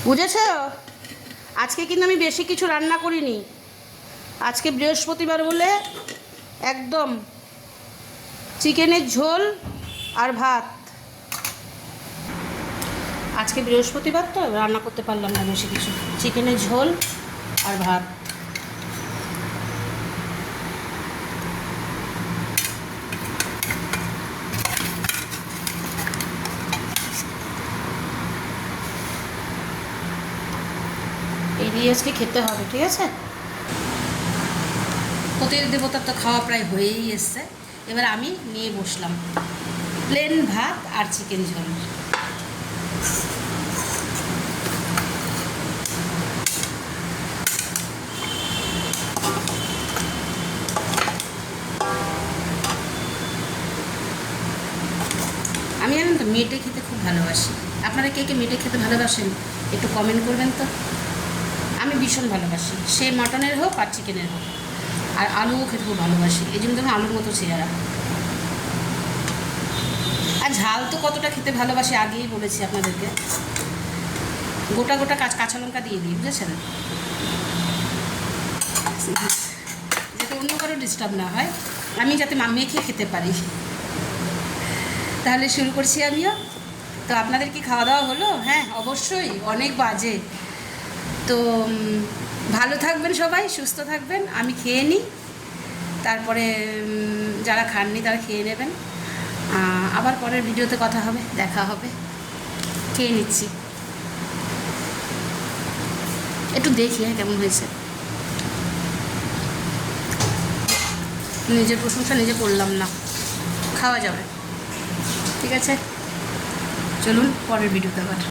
বুঝেছো? আজকে কিন্তু আমি বেশি কিছু রান্না করিনি। আজকে বৃহস্পতিবার বলে একদম চিকেনের ঝোল আর ভাত। আজকে বৃহস্পতিবার তো রান্না করতে পারলাম না বেশি কিছু। চিকেনের ঝোল আর ভাত। এই দিয়ে আজকে খেতে হবে, ঠিক আছে? পতির দেবতার তো খাওয়া প্রায় হয়েই এসছে। এবার আমি নিয়ে বসলাম প্লেন ভাত আর চিকেন ঝোল। আমি জানেন তো মেটে খেতে খুব ভালোবাসি। আপনারা কে কে মেটে খেতে ভালোবাসেন একটু কমেন্ট করবেন তো। আমি ভীষণ ভালোবাসি, সে মটনের হোক আর চিকেনের হোক। আর আলুও খেতে খুব ভালোবাসি, এই জন্য ধরুন আলুর মতো চেহারা। আর ঝাল তো কতটা খেতে ভালোবাসি আগেই বলেছি আপনাদেরকে। গোটা গোটা কাঁচা লঙ্কা দিয়ে দিই, বুঝেছেন? যাতে অন্য কারো ডিস্টার্ব না হয়, আমি যাতে মেখে খেতে পারি। তাহলে শুরু করছি আমিও। তো আপনাদের কি খাওয়া দাওয়া হলো? হ্যাঁ অবশ্যই, অনেক বাজে। তো ভালো থাকবেন সবাই, সুস্থ থাকবেন। আমি খেয়ে নিই, তারপরে যারা খাননি তারা খেয়ে নেবেন। আবার পরের ভিডিওতে কথা হবে, দেখা হবে। খেয়ে নিচ্ছি, একটু দেখি হ্যাঁ কেমন হয়েছে। নিজের প্রশংসা নিজে করলাম না, খাওয়া যাবে, ঠিক আছে? চলুন পরের ভিডিওতে আবার।